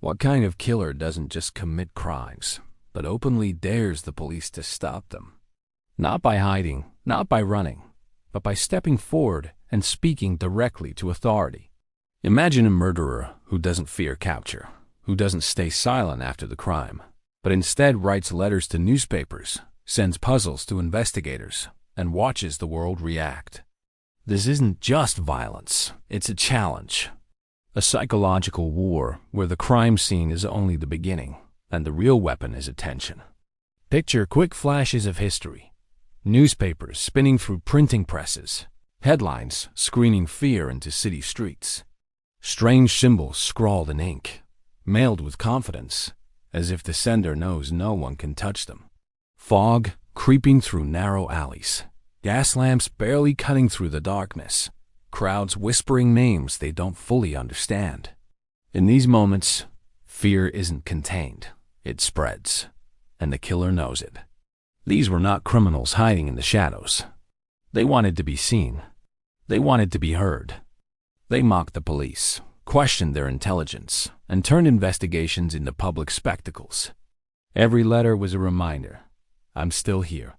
What kind of killer doesn't just commit crimes, but openly dares the police to stop them? Not by hiding, not by running, but by stepping forward and speaking directly to authority. Imagine a murderer who doesn't fear capture, who doesn't stay silent after the crime, but instead writes letters to newspapers, sends puzzles to investigators, and watches the world react. This isn't just violence, it's a challenge. A psychological war where the crime scene is only the beginning, and the real weapon is attention. Picture quick flashes of history. Newspapers spinning through printing presses, headlines screening fear into city streets. Strange symbols scrawled in ink, mailed with confidence, as if the sender knows no one can touch them. Fog creeping through narrow alleys, gas lamps barely cutting through the darkness, crowds whispering names they don't fully understand. In these moments, fear isn't contained, it spreads, and the killer knows it. These were not criminals hiding in the shadows. They wanted to be seen. They wanted to be heard. They mocked the police, questioned their intelligence, and turned investigations into public spectacles. Every letter was a reminder, I'm still here.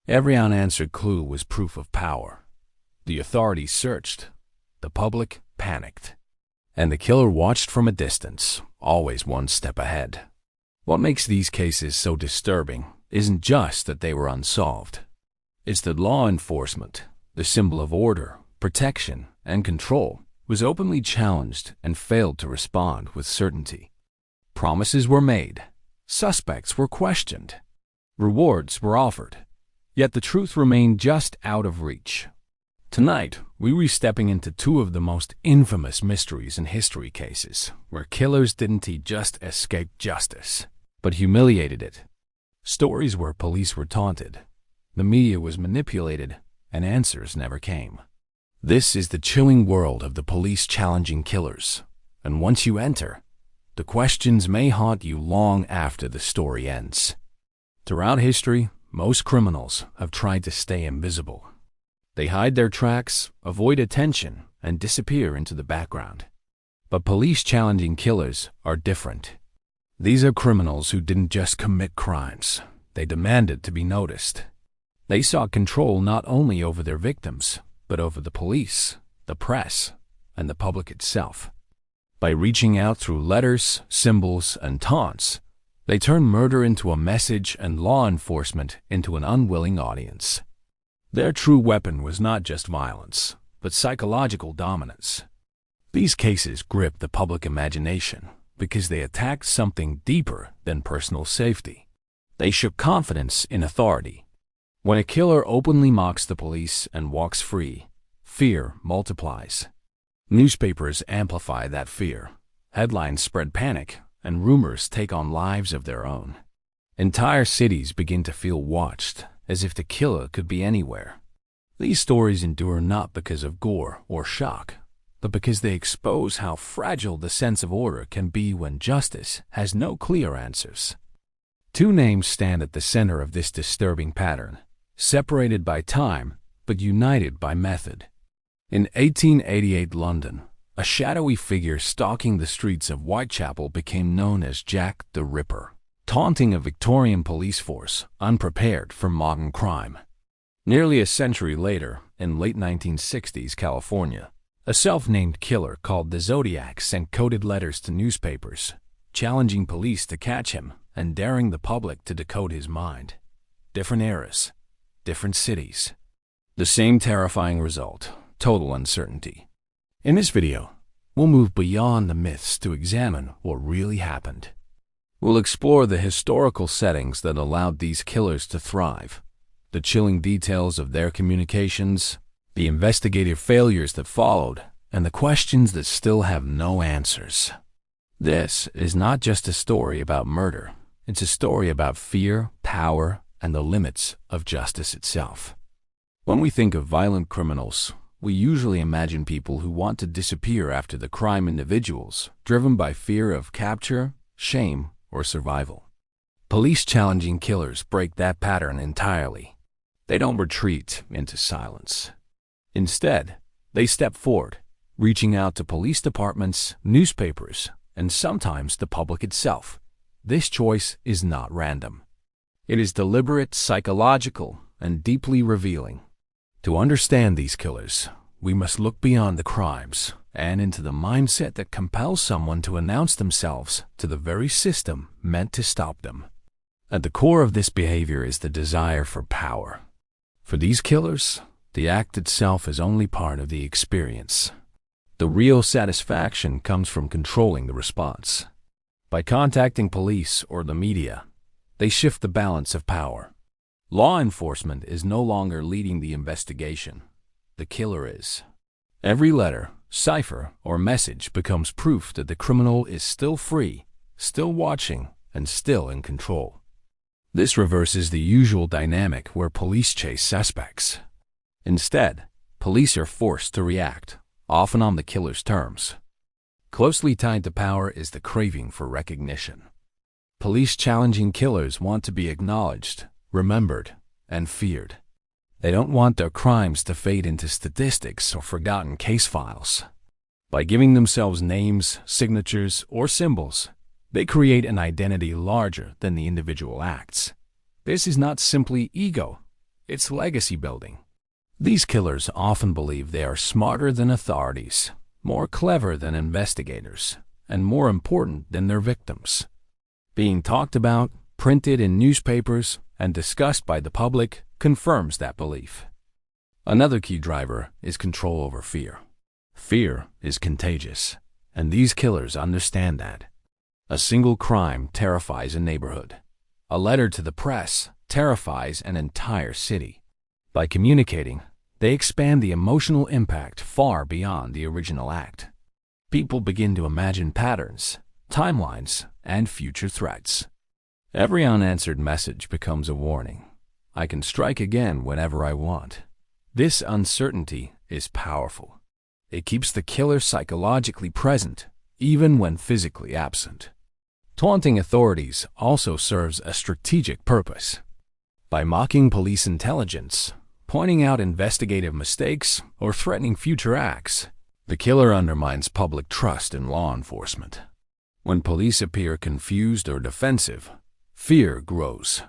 Every unanswered clue was proof of power. The authorities searched. The public panicked. And the killer watched from a distance, always one step ahead. What makes these cases so disturbing isn't just that they were unsolved. It's that law enforcement, the symbol of order, protection, and control, was openly challenged and failed to respond with certainty. Promises were made. Suspects were questioned. Rewards were offered. Yet the truth remained just out of reach. Tonight, we're stepping into two of the most infamous mysteries in history cases, where killers didn't just escape justice, but humiliated it. Stories where police were taunted, the media was manipulated, and answers never came. This is the chilling world of the police challenging killers, and once you enter, the questions may haunt you long after the story ends. Throughout history, most criminals have tried to stay invisible. They hide their tracks, avoid attention, and disappear into the background. But police challenging killers are different. These are criminals who didn't just commit crimes, they demanded to be noticed. They sought control not only over their victims, but over the police, the press, and the public itself. By reaching out through letters, symbols, and taunts, they turned murder into a message and law enforcement into an unwilling audience. Their true weapon was not just violence, but psychological dominance. These cases gripped the public imagination because they attacked something deeper than personal safety. They shook confidence in authority. When a killer openly mocks the police and walks free, fear multiplies. Newspapers amplify that fear. Headlines spread panic, and rumors take on lives of their own. Entire cities begin to feel watched, as if the killer could be anywhere. These stories endure not because of gore or shock, but because they expose how fragile the sense of order can be when justice has no clear answers. Two names stand at the center of this disturbing pattern, separated by time but united by method. In 1888 London, a shadowy figure stalking the streets of Whitechapel became known as Jack the Ripper, taunting a Victorian police force unprepared for modern crime. Nearly a century later, in late 1960s California, a self-named killer called the Zodiac sent coded letters to newspapers, challenging police to catch him and daring the public to decode his mind. Different eras, different cities. The same terrifying result, total uncertainty. In this video, we'll move beyond the myths to examine what really happened. We'll explore the historical settings that allowed these killers to thrive, the chilling details of their communications, the investigative failures that followed, and the questions that still have no answers. This is not just a story about murder. It's a story about fear, power, and the limits of justice itself. When we think of violent criminals, we usually imagine people who want to disappear after the crime, individuals driven by fear of capture, shame, or survival. Police challenging killers break that pattern entirely. They don't retreat into silence. Instead, they step forward, reaching out to police departments, newspapers, and sometimes the public itself. This choice is not random. It is deliberate, psychological, and deeply revealing. To understand these killers, we must look beyond the crimes and into the mindset that compels someone to announce themselves to the very system meant to stop them. At the core of this behavior is the desire for power. For these killers, the act itself is only part of the experience. The real satisfaction comes from controlling the response. By contacting police or the media, they shift the balance of power. Law enforcement is no longer leading the investigation. The killer is. Every letter, cipher, or message becomes proof that the criminal is still free, still watching, and still in control. This reverses the usual dynamic where police chase suspects. Instead, police are forced to react, often on the killer's terms. Closely tied to power is the craving for recognition. Police challenging killers want to be acknowledged, remembered, and feared. They don't want their crimes to fade into statistics or forgotten case files. By giving themselves names, signatures, or symbols, they create an identity larger than the individual acts. This is not simply ego, it's legacy building. These killers often believe they are smarter than authorities, more clever than investigators, and more important than their victims. Being talked about, printed in newspapers, and discussed by the public confirms that belief. Another key driver is control over fear. Fear is contagious, and these killers understand that. A single crime terrifies a neighborhood. A letter to the press terrifies an entire city. By communicating, they expand the emotional impact far beyond the original act. People begin to imagine patterns, timelines, and future threats. Every unanswered message becomes a warning. I can strike again whenever I want. This uncertainty is powerful. It keeps the killer psychologically present, even when physically absent. Taunting authorities also serves a strategic purpose. By mocking police intelligence, pointing out investigative mistakes, or threatening future acts, the killer undermines public trust in law enforcement. When police appear confused or defensive, fear grows.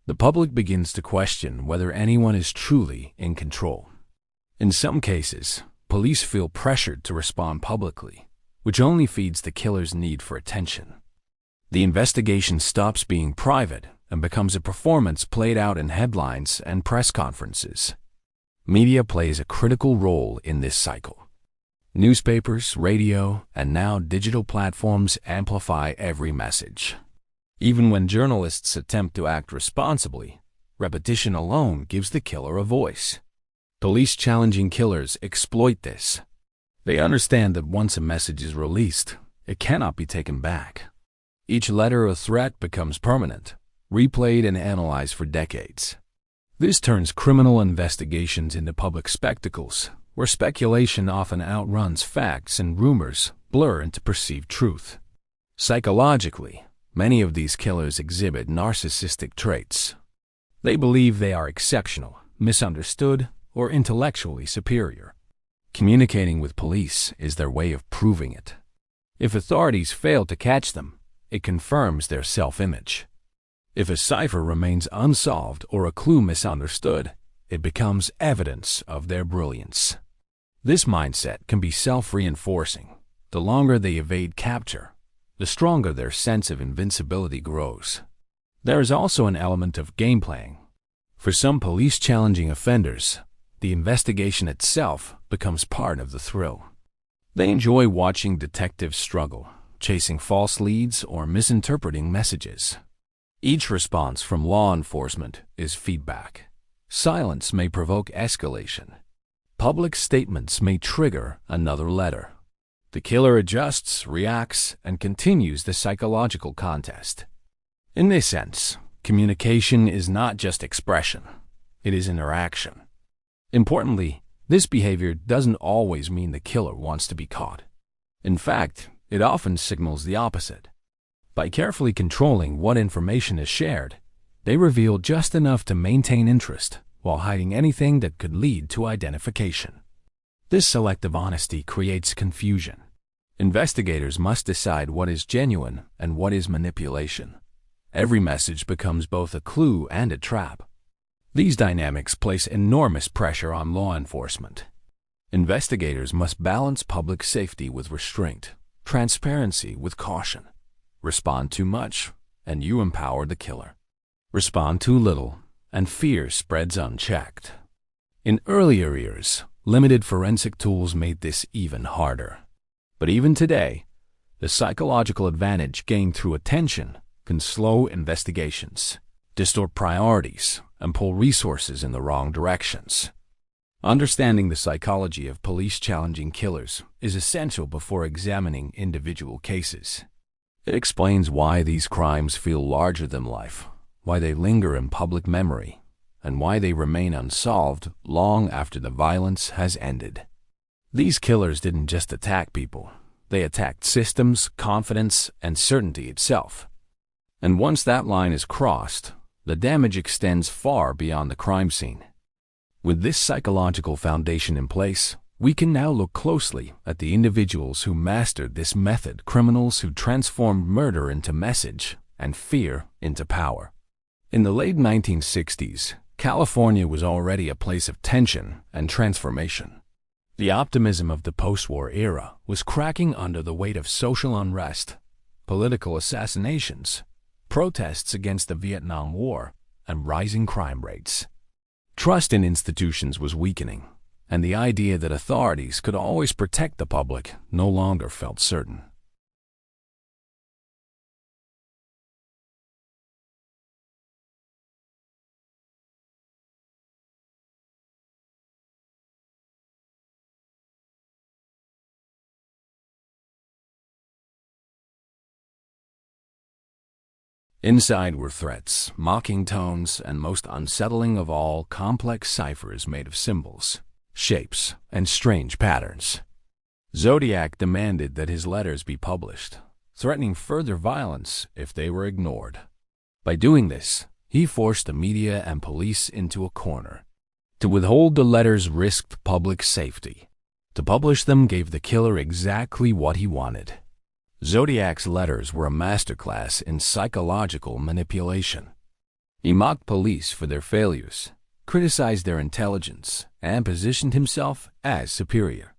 The public begins to question whether anyone is truly in control. In some cases, police feel pressured to respond publicly, which only feeds the killer's need for attention. The investigation stops being private and becomes a performance played out in headlines and press conferences. Media plays a critical role in this cycle. Newspapers, radio, and now digital platforms amplify every message. Even when journalists attempt to act responsibly, repetition alone gives the killer a voice. Police challenging killers exploit this. They understand that once a message is released, it cannot be taken back. Each letter or threat becomes permanent, replayed and analyzed for decades. This turns criminal investigations into public spectacles, where speculation often outruns facts and rumors blur into perceived truth. Psychologically, many of these killers exhibit narcissistic traits. They believe they are exceptional, misunderstood, or intellectually superior. Communicating with police is their way of proving it. If authorities fail to catch them, it confirms their self-image. If a cipher remains unsolved or a clue misunderstood, it becomes evidence of their brilliance. This mindset can be self-reinforcing. The longer they evade capture, the stronger their sense of invincibility grows. There is also an element of game playing. For some police-challenging offenders, the investigation itself becomes part of the thrill. They enjoy watching detectives struggle, chasing false leads or misinterpreting messages. Each response from law enforcement is feedback. Silence may provoke escalation. Public statements may trigger another letter. The killer adjusts, reacts, and continues the psychological contest. In this sense, communication is not just expression, it is interaction. Importantly, this behavior doesn't always mean the killer wants to be caught. In fact, it often signals the opposite. By carefully controlling what information is shared, they reveal just enough to maintain interest while hiding anything that could lead to identification. This selective honesty creates confusion. Investigators must decide what is genuine and what is manipulation. Every message becomes both a clue and a trap. These dynamics place enormous pressure on law enforcement. Investigators must balance public safety with restraint, transparency with caution. Respond too much, and you empower the killer. Respond too little, and fear spreads unchecked. In earlier years, limited forensic tools made this even harder. But even today, the psychological advantage gained through attention can slow investigations, distort priorities, and pull resources in the wrong directions. Understanding the psychology of police challenging killers is essential before examining individual cases. It explains why these crimes feel larger than life, why they linger in public memory, and why they remain unsolved long after the violence has ended. These killers didn't just attack people, they attacked systems, confidence, and certainty itself. And once that line is crossed, the damage extends far beyond the crime scene. With this psychological foundation in place, we can now look closely at the individuals who mastered this method, criminals who transformed murder into message and fear into power. In the late 1960s, California was already a place of tension and transformation. The optimism of the post-war era was cracking under the weight of social unrest, political assassinations, protests against the Vietnam War, and rising crime rates. Trust in institutions was weakening, and the idea that authorities could always protect the public no longer felt certain. Inside were threats, mocking tones, and most unsettling of all, complex ciphers made of symbols, shapes, and strange patterns. Zodiac demanded that his letters be published, threatening further violence if they were ignored. By doing this, he forced the media and police into a corner. To withhold the letters risked public safety. To publish them gave the killer exactly what he wanted. Zodiac's letters were a masterclass in psychological manipulation. He mocked police for their failures, criticized their intelligence, and positioned himself as superior.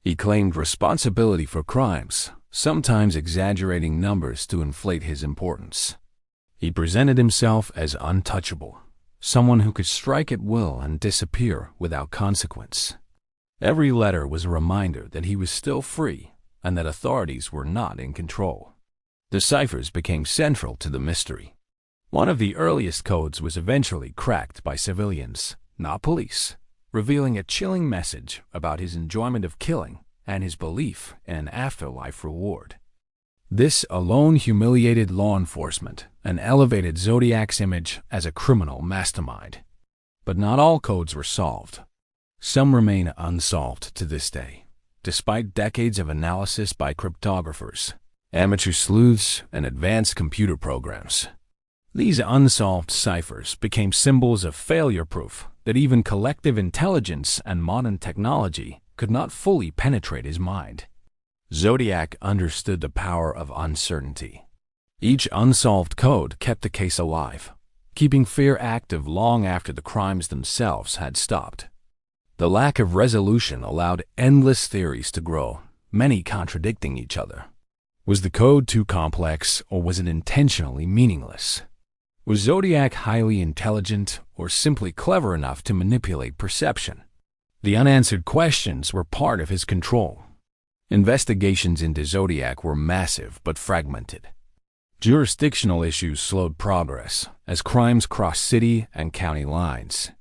He claimed responsibility for crimes, sometimes exaggerating numbers to inflate his importance. He presented himself as untouchable, someone who could strike at will and disappear without consequence. Every letter was a reminder that he was still free and that authorities were not in control. The ciphers became central to the mystery. One of the earliest codes was eventually cracked by civilians, not police, revealing a chilling message about his enjoyment of killing and his belief in an afterlife reward. This alone humiliated law enforcement and elevated Zodiac's image as a criminal mastermind. But not all codes were solved. Some remain unsolved to this day, despite decades of analysis by cryptographers, amateur sleuths, and advanced computer programs. These unsolved ciphers became symbols of failure proof that even collective intelligence and modern technology could not fully penetrate his mind. Zodiac understood the power of uncertainty. Each unsolved code kept the case alive, keeping fear active long after the crimes themselves had stopped. The lack of resolution allowed endless theories to grow, many contradicting each other. Was the code too complex, or was it intentionally meaningless? Was Zodiac highly intelligent, or simply clever enough to manipulate perception? The unanswered questions were part of his control. Investigations into Zodiac were massive but fragmented. Jurisdictional issues slowed progress as crimes crossed city and county lines.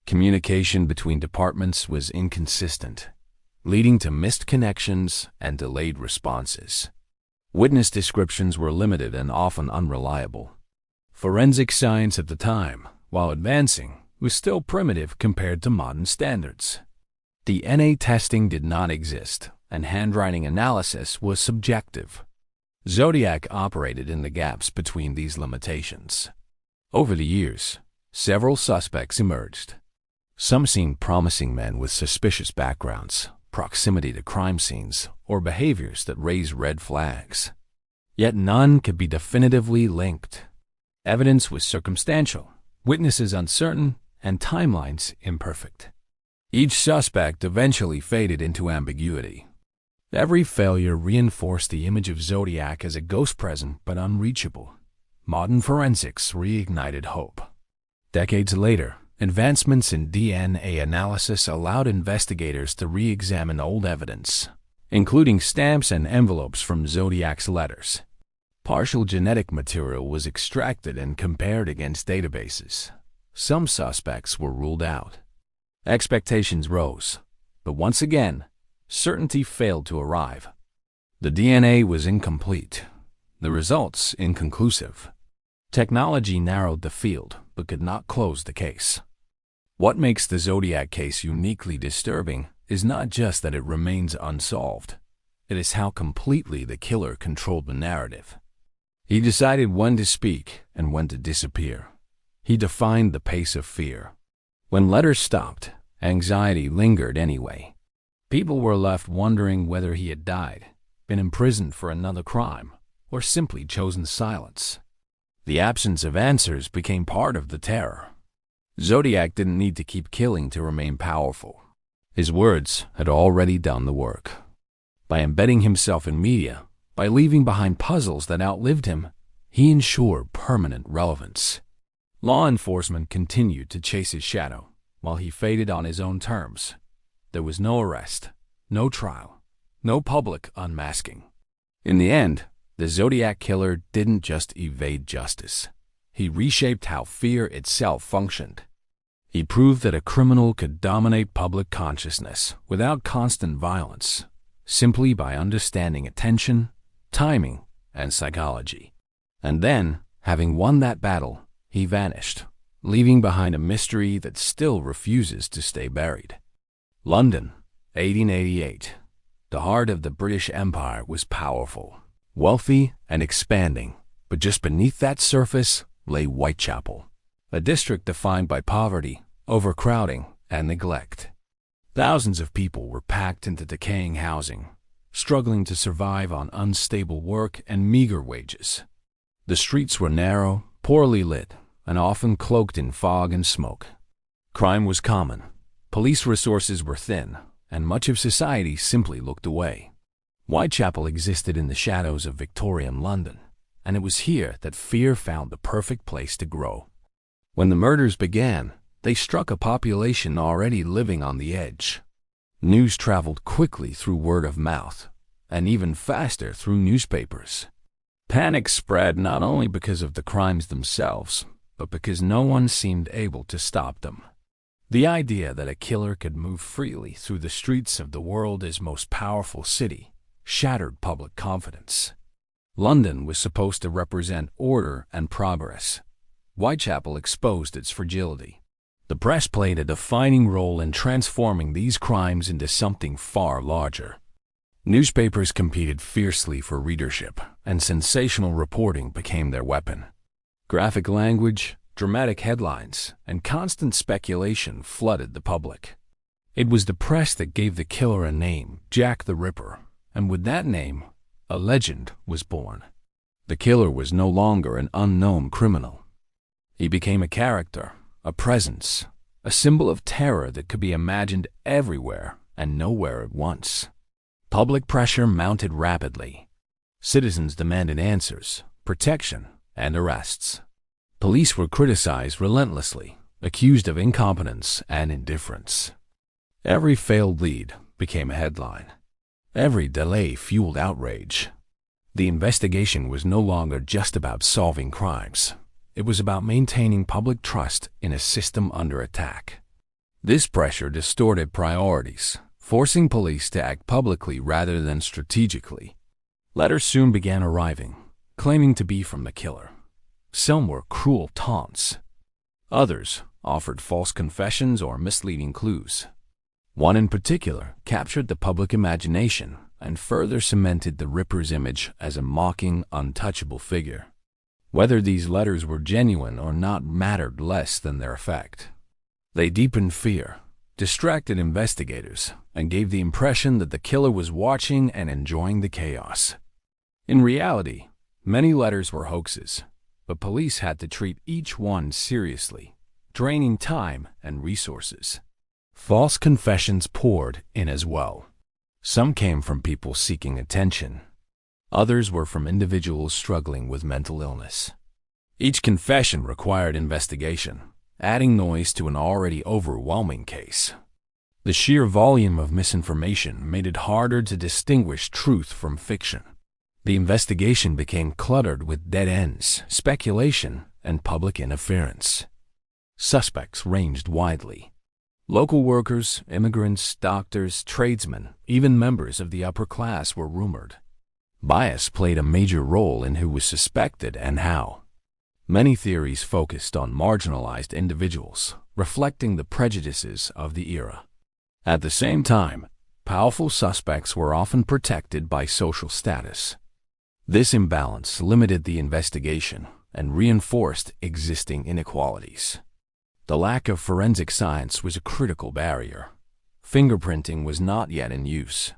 Communication between departments was inconsistent, leading to missed connections and delayed responses. Witness descriptions were limited and often unreliable. Forensic science at the time, while advancing, was still primitive compared to modern standards. DNA testing did not exist, and handwriting analysis was subjective. Zodiac operated in the gaps between these limitations. Over the years, several suspects emerged. Some seemed promising men with suspicious backgrounds, proximity to crime scenes, or behaviors that raise red flags. Yet none could be definitively linked. Evidence was circumstantial, witnesses uncertain, and timelines imperfect. Each suspect eventually faded into ambiguity. Every failure reinforced the image of Zodiac as a ghost present but unreachable. Modern forensics reignited hope. Decades later, advancements in DNA analysis allowed investigators to re-examine old evidence, including stamps and envelopes from Zodiac's letters. Partial genetic material was extracted and compared against databases. Some suspects were ruled out. Expectations rose, but once again, certainty failed to arrive. The DNA was incomplete, the results inconclusive. Technology narrowed the field, but could not close the case. What makes the Zodiac case uniquely disturbing is not just that it remains unsolved. It is how completely the killer controlled the narrative. He decided when to speak and when to disappear. He defined the pace of fear. When letters stopped, anxiety lingered anyway. People were left wondering whether he had died, been imprisoned for another crime, or simply chosen silence. The absence of answers became part of the terror. Zodiac didn't need to keep killing to remain powerful. His words had already done the work. By embedding himself in media, by leaving behind puzzles that outlived him, he ensured permanent relevance. Law enforcement continued to chase his shadow, while he faded on his own terms. There was no arrest, no trial, no public unmasking. In the end, the Zodiac Killer didn't just evade justice. He reshaped how fear itself functioned. He proved that a criminal could dominate public consciousness without constant violence, simply by understanding attention, timing, and psychology. And then, having won that battle, he vanished, leaving behind a mystery that still refuses to stay buried. London, 1888. The heart of the British Empire was powerful, wealthy, and expanding, but just beneath that surface lay Whitechapel, a district defined by poverty, overcrowding, and neglect. Thousands of people were packed into decaying housing, struggling to survive on unstable work and meager wages. The streets were narrow, poorly lit, and often cloaked in fog and smoke. Crime was common, police resources were thin, and much of society simply looked away. Whitechapel existed in the shadows of Victorian London, and it was here that fear found the perfect place to grow. When the murders began, they struck a population already living on the edge. News traveled quickly through word of mouth, and even faster through newspapers. Panic spread not only because of the crimes themselves, but because no one seemed able to stop them. The idea that a killer could move freely through the streets of the world's most powerful city shattered public confidence. London was supposed to represent order and progress. Whitechapel exposed its fragility. The press played a defining role in transforming these crimes into something far larger. Newspapers competed fiercely for readership, and sensational reporting became their weapon. Graphic language, dramatic headlines, and constant speculation flooded the public. It was the press that gave the killer a name, Jack the Ripper, and with that name, a legend was born. The killer was no longer an unknown criminal. He became a character, a presence, a symbol of terror that could be imagined everywhere and nowhere at once. Public pressure mounted rapidly. Citizens demanded answers, protection, and arrests. Police were criticized relentlessly, accused of incompetence and indifference. Every failed lead became a headline. Every delay fueled outrage. The investigation was no longer just about solving crimes. It was about maintaining public trust in a system under attack. This pressure distorted priorities, forcing police to act publicly rather than strategically. Letters soon began arriving, claiming to be from the killer. Some were cruel taunts. Others offered false confessions or misleading clues. One in particular captured the public imagination and further cemented the Ripper's image as a mocking, untouchable figure. Whether these letters were genuine or not mattered less than their effect. They deepened fear, distracted investigators and gave the impression that the killer was watching and enjoying the chaos. In reality, many letters were hoaxes, but police had to treat each one seriously, draining time and resources. False confessions poured in as well. Some came from people seeking attention. Others were from individuals struggling with mental illness. Each confession required investigation, adding noise to an already overwhelming case. The sheer volume of misinformation made it harder to distinguish truth from fiction. The investigation became cluttered with dead ends, speculation, and public interference. Suspects ranged widely. Local workers, immigrants, doctors, tradesmen, even members of the upper class were rumored. Bias played a major role in who was suspected and how. Many theories focused on marginalized individuals, reflecting the prejudices of the era. At the same time, powerful suspects were often protected by social status. This imbalance limited the investigation and reinforced existing inequalities. The lack of forensic science was a critical barrier. Fingerprinting was not yet in use.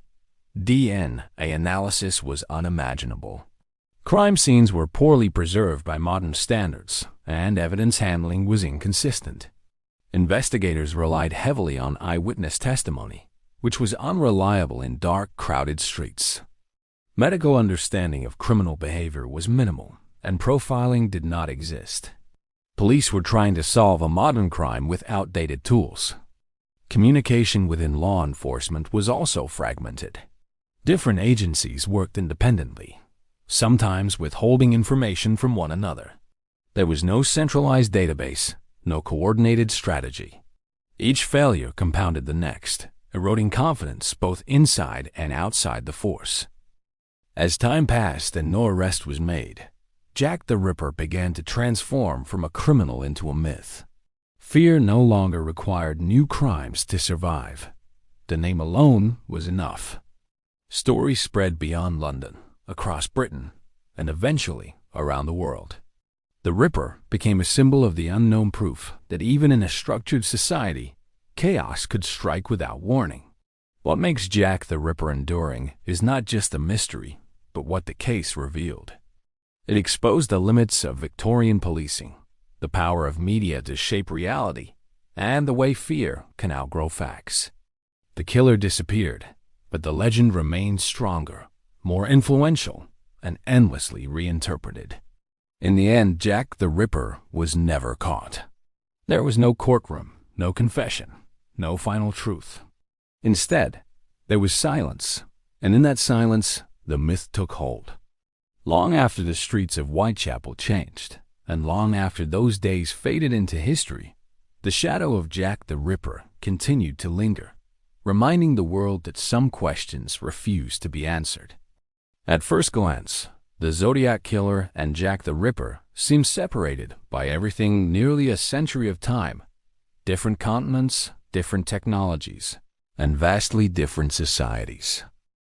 DNA analysis was unimaginable. Crime scenes were poorly preserved by modern standards, and evidence handling was inconsistent. Investigators relied heavily on eyewitness testimony, which was unreliable in dark, crowded streets. Medical understanding of criminal behavior was minimal, and profiling did not exist. Police were trying to solve a modern crime with outdated tools. Communication within law enforcement was also fragmented. Different agencies worked independently, sometimes withholding information from one another. There was no centralized database, no coordinated strategy. Each failure compounded the next, eroding confidence both inside and outside the force. As time passed and no arrest was made, Jack the Ripper began to transform from a criminal into a myth. Fear no longer required new crimes to survive. The name alone was enough. Stories spread beyond London, across Britain, and eventually around the world. The Ripper became a symbol of the unknown, proof that even in a structured society, chaos could strike without warning. What makes Jack the Ripper enduring is not just the mystery, but what the case revealed. It exposed the limits of Victorian policing, the power of media to shape reality, and the way fear can outgrow facts. The killer disappeared, but the legend remained stronger, more influential, and endlessly reinterpreted. In the end, Jack the Ripper was never caught. There was no courtroom, no confession, no final truth. Instead, there was silence, and in that silence, the myth took hold. Long after the streets of Whitechapel changed, and long after those days faded into history, the shadow of Jack the Ripper continued to linger, reminding the world that some questions refused to be answered. At first glance, the Zodiac Killer and Jack the Ripper seemed separated by everything nearly a century of time, different continents, different technologies, and vastly different societies.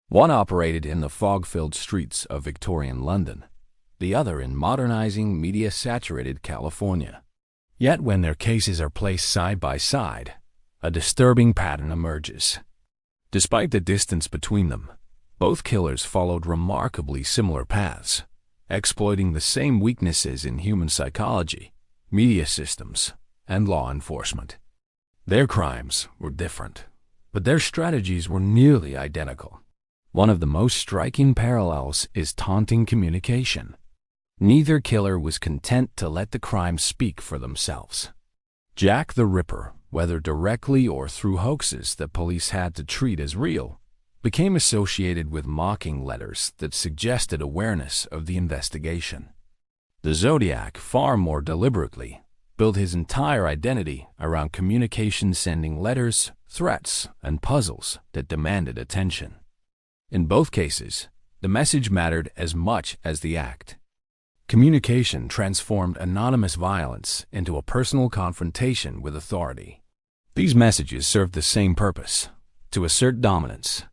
One operated in the fog-filled streets of Victorian London, the other in modernizing, media-saturated California. Yet when their cases are placed side by side, a disturbing pattern emerges. Despite the distance between them, both killers followed remarkably similar paths, exploiting the same weaknesses in human psychology, media systems, and law enforcement. Their crimes were different, but their strategies were nearly identical. One of the most striking parallels is taunting communication. Neither killer was content to let the crimes speak for themselves. Jack the Ripper, whether directly or through hoaxes that police had to treat as real, became associated with mocking letters that suggested awareness of the investigation. The Zodiac, far more deliberately, built his entire identity around communication, sending letters, threats, and puzzles that demanded attention. In both cases, the message mattered as much as the act. Communication transformed anonymous violence into a personal confrontation with authority. These messages served the same purpose: to assert dominance.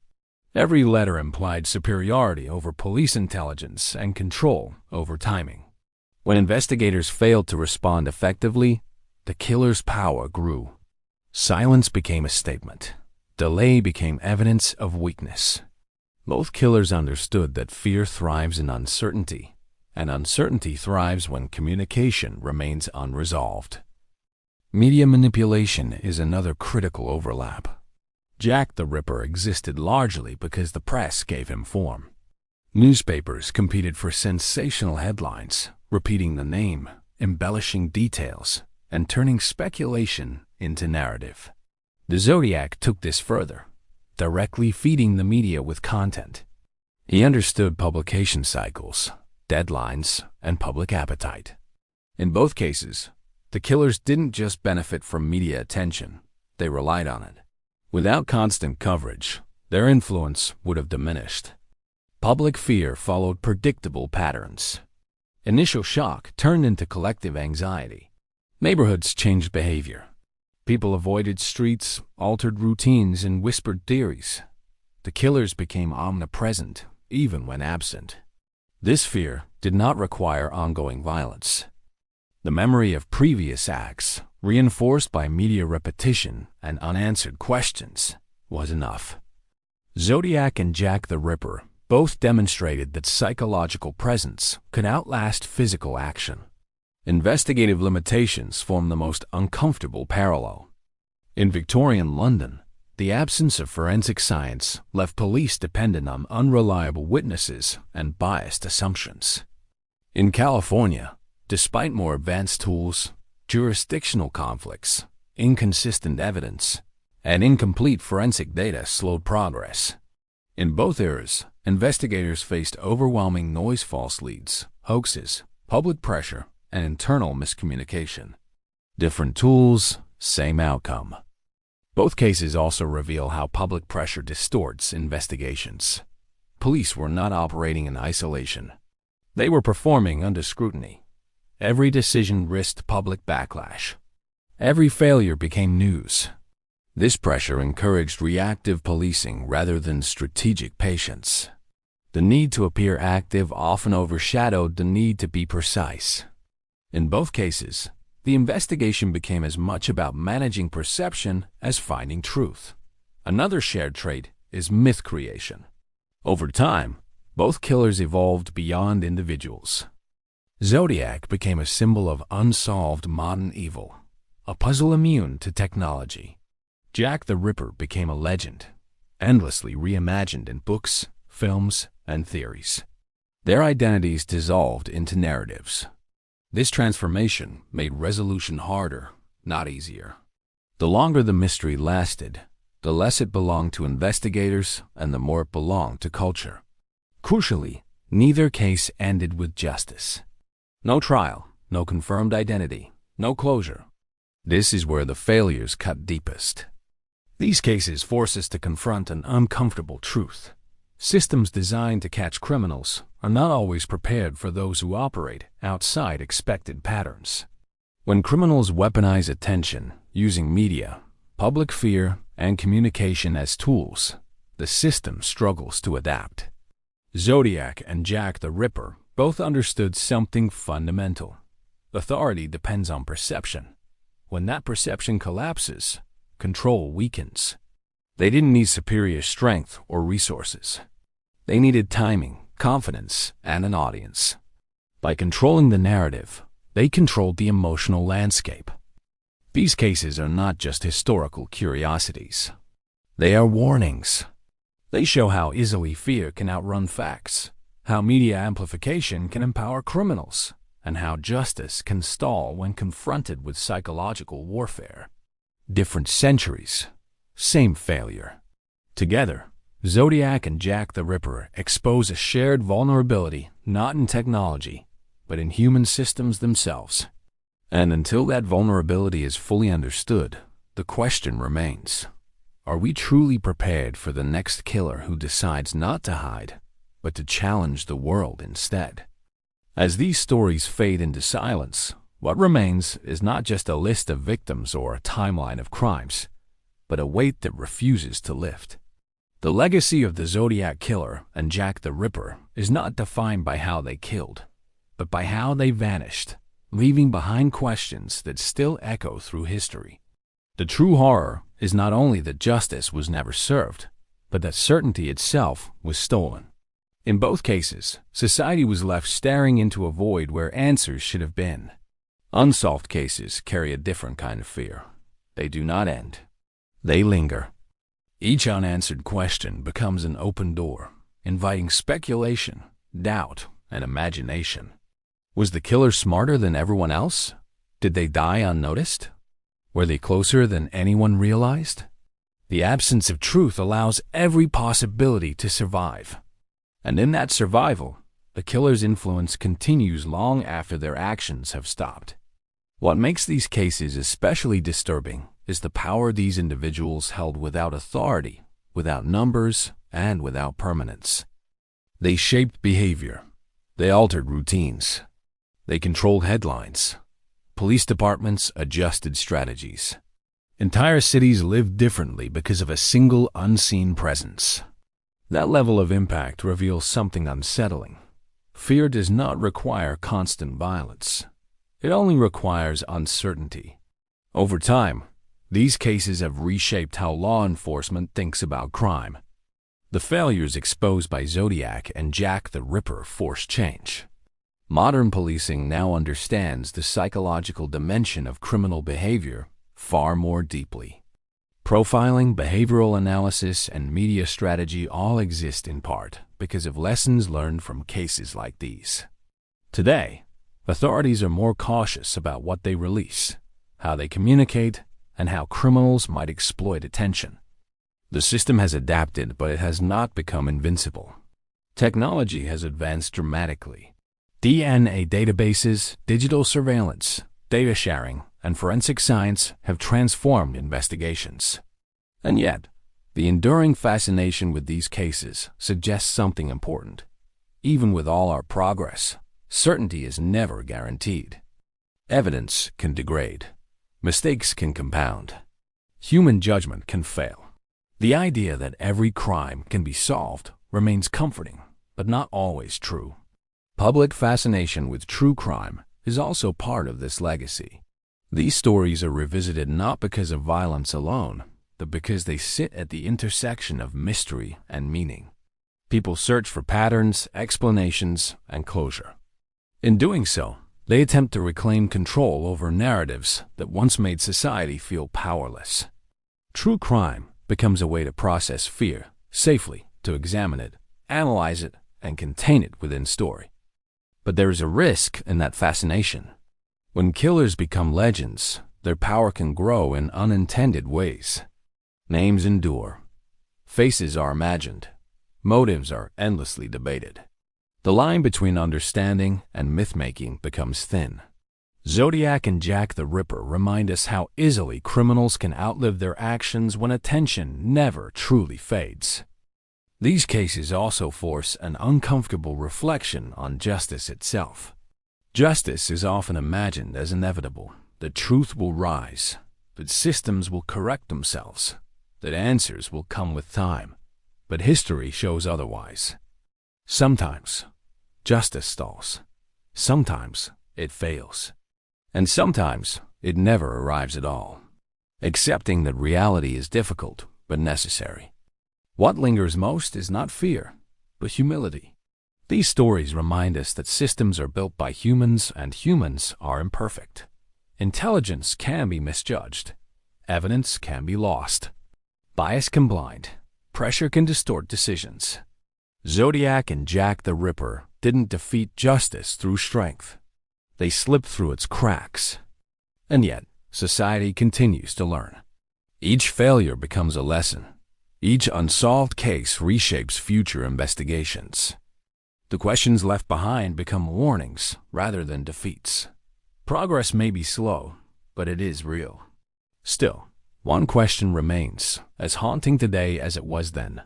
Every letter implied superiority over police intelligence and control over timing. When investigators failed to respond effectively, the killer's power grew. Silence became a statement. Delay became evidence of weakness. Both killers understood that fear thrives in uncertainty, and uncertainty thrives when communication remains unresolved. Media manipulation is another critical overlap. Jack the Ripper existed largely because the press gave him form. Newspapers competed for sensational headlines, repeating the name, embellishing details, and turning speculation into narrative. The Zodiac took this further, directly feeding the media with content. He understood publication cycles, deadlines, and public appetite. In both cases, the killers didn't just benefit from media attention, they relied on it. Without constant coverage, their influence would have diminished. Public fear followed predictable patterns. Initial shock turned into collective anxiety. Neighborhoods changed behavior. People avoided streets, altered routines, and whispered theories. The killers became omnipresent, even when absent. This fear did not require ongoing violence. The memory of previous acts, reinforced by media repetition and unanswered questions, was enough. Zodiac and Jack the Ripper both demonstrated that psychological presence could outlast physical action. Investigative limitations form the most uncomfortable parallel. In Victorian London, the absence of forensic science left police dependent on unreliable witnesses and biased assumptions. In California, despite more advanced tools, jurisdictional conflicts, inconsistent evidence, and incomplete forensic data slowed progress. In both eras, investigators faced overwhelming noise, false leads, hoaxes, public pressure, and internal miscommunication. Different tools, same outcome. Both cases also reveal how public pressure distorts investigations. Police were not operating in isolation. They were performing under scrutiny. Every decision risked public backlash. Every failure became news. This pressure encouraged reactive policing rather than strategic patience. The need to appear active often overshadowed the need to be precise. In both cases, the investigation became as much about managing perception as finding truth. Another shared trait is myth creation. Over time, both killers evolved beyond individuals. Zodiac became a symbol of unsolved modern evil, a puzzle immune to technology. Jack the Ripper became a legend, endlessly reimagined in books, films, and theories. Their identities dissolved into narratives. This transformation made resolution harder, not easier. The longer the mystery lasted, the less it belonged to investigators and the more it belonged to culture. Crucially, neither case ended with justice. No trial, no confirmed identity, no closure. This is where the failures cut deepest. These cases force us to confront an uncomfortable truth. Systems designed to catch criminals are not always prepared for those who operate outside expected patterns. When criminals weaponize attention using media, public fear, and communication as tools, the system struggles to adapt. Zodiac and Jack the Ripper both understood something fundamental. Authority depends on perception. When that perception collapses, control weakens. They didn't need superior strength or resources. They needed timing, confidence, and an audience. By controlling the narrative, they controlled the emotional landscape. These cases are not just historical curiosities. They are warnings. They show how easily fear can outrun facts, how media amplification can empower criminals, and how justice can stall when confronted with psychological warfare. Different centuries, same failure. Together, Zodiac and Jack the Ripper expose a shared vulnerability not in technology, but in human systems themselves. And until that vulnerability is fully understood, the question remains: are we truly prepared for the next killer who decides not to hide, but to challenge the world instead? As these stories fade into silence, what remains is not just a list of victims or a timeline of crimes, but a weight that refuses to lift. The legacy of the Zodiac Killer and Jack the Ripper is not defined by how they killed, but by how they vanished, leaving behind questions that still echo through history. The true horror is not only that justice was never served, but that certainty itself was stolen. In both cases, society was left staring into a void where answers should have been. Unsolved cases carry a different kind of fear. They do not end. They linger. Each unanswered question becomes an open door, inviting speculation, doubt, and imagination. Was the killer smarter than everyone else? Did they die unnoticed? Were they closer than anyone realized? The absence of truth allows every possibility to survive. And in that survival, the killer's influence continues long after their actions have stopped. What makes these cases especially disturbing is the power these individuals held without authority, without numbers, and without permanence. They shaped behavior. They altered routines. They controlled headlines. Police departments adjusted strategies. Entire cities lived differently because of a single unseen presence. That level of impact reveals something unsettling. Fear does not require constant violence. It only requires uncertainty. Over time, these cases have reshaped how law enforcement thinks about crime. The failures exposed by Zodiac and Jack the Ripper forced change. Modern policing now understands the psychological dimension of criminal behavior far more deeply. Profiling, behavioral analysis, and media strategy all exist in part because of lessons learned from cases like these. Today, authorities are more cautious about what they release, how they communicate, and how criminals might exploit attention. The system has adapted, but it has not become invincible. Technology has advanced dramatically. DNA databases, digital surveillance, data sharing, and forensic science have transformed investigations. And yet, the enduring fascination with these cases suggests something important. Even with all our progress, certainty is never guaranteed. Evidence can degrade. Mistakes can compound. Human judgment can fail. The idea that every crime can be solved remains comforting, but not always true. Public fascination with true crime is also part of this legacy. These stories are revisited not because of violence alone, but because they sit at the intersection of mystery and meaning. People search for patterns, explanations, and closure. In doing so, they attempt to reclaim control over narratives that once made society feel powerless. True crime becomes a way to process fear safely, to examine it, analyze it, and contain it within story. But there is a risk in that fascination. When killers become legends, their power can grow in unintended ways. Names endure. Faces are imagined. Motives are endlessly debated. The line between understanding and myth-making becomes thin. Zodiac and Jack the Ripper remind us how easily criminals can outlive their actions when attention never truly fades. These cases also force an uncomfortable reflection on justice itself. Justice is often imagined as inevitable, that truth will rise, that systems will correct themselves, that answers will come with time. But history shows otherwise. Sometimes, justice stalls. Sometimes, it fails. And sometimes, it never arrives at all. Accepting that reality is difficult, but necessary. What lingers most is not fear, but humility. These stories remind us that systems are built by humans and humans are imperfect. Intelligence can be misjudged. Evidence can be lost. Bias can blind. Pressure can distort decisions. Zodiac and Jack the Ripper didn't defeat justice through strength. They slipped through its cracks. And yet, society continues to learn. Each failure becomes a lesson. Each unsolved case reshapes future investigations. The questions left behind become warnings rather than defeats. Progress may be slow, but it is real. Still, one question remains, as haunting today as it was then.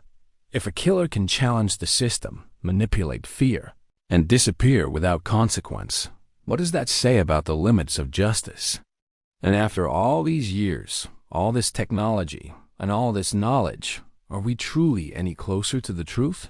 If a killer can challenge the system, manipulate fear, and disappear without consequence, what does that say about the limits of justice? And after all these years, all this technology, and all this knowledge, are we truly any closer to the truth?